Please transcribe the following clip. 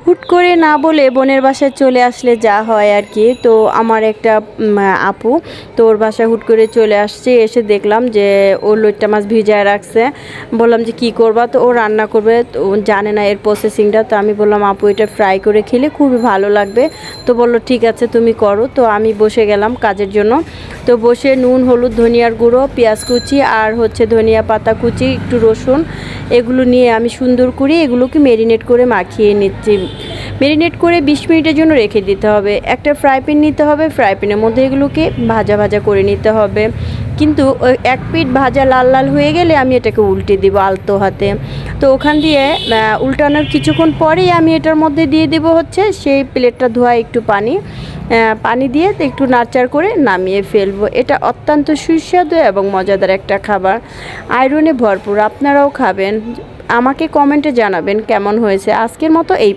হুট করে না বলে বোনের বাসায় চলে আসলে যা হয় আর কি। তো আমার একটা আপু তো ওর বাসায় হুট করে চলে আসছে, এসে দেখলাম যে ও লইট্টা মাছ ভিজায় রাখছে। বললাম যে কী করবা, তো ও রান্না করবে, তো ও জানে না এর প্রসেসিংটা। তো আমি বললাম আপু এটা ফ্রাই করে খেলে খুবই ভালো লাগবে। তো বললো ঠিক আছে তুমি করো। তো আমি বসে গেলাম কাজের জন্য। তো বসে নুন, হলুদ, ধনিয়ার গুঁড়ো, পেঁয়াজ কুচি আর হচ্ছে ধনিয়া পাতা কুচি, একটু রসুন, এগুলো নিয়ে আমি সুন্দর করে এগুলোকে মেরিনেট করে মাখিয়ে নিচ্ছি। মেরিনেট করে 20 মিনিটের জন্য রেখে দিতে হবে। একটা ফ্রাই প্যান নিতে হবে, ফ্রাই প্যানের মধ্যে এগুলোকে ভাজা ভাজা করে নিতে হবে। কিন্তু ওই এক পিঠ ভাজা লাল লাল হয়ে গেলে আমি এটাকে উল্টে দিব আলতো হাতে। তো ওখান দিয়ে উল্টানোর কিছুক্ষণ পরেই আমি এটার মধ্যে দিয়ে দেব হচ্ছে সেই প্লেটটা ধোয়া একটু পানি। পানি দিয়ে একটু নাড়চাড় করে নামিয়ে ফেলবো। এটা অত্যন্ত সুস্বাদু এবং মজাদার একটা খাবার, আয়রনে ভরপুর। আপনারাও খাবেন, আমাকে কমেন্টে জানাবেন কেমন হয়েছে। আজকের মতো এই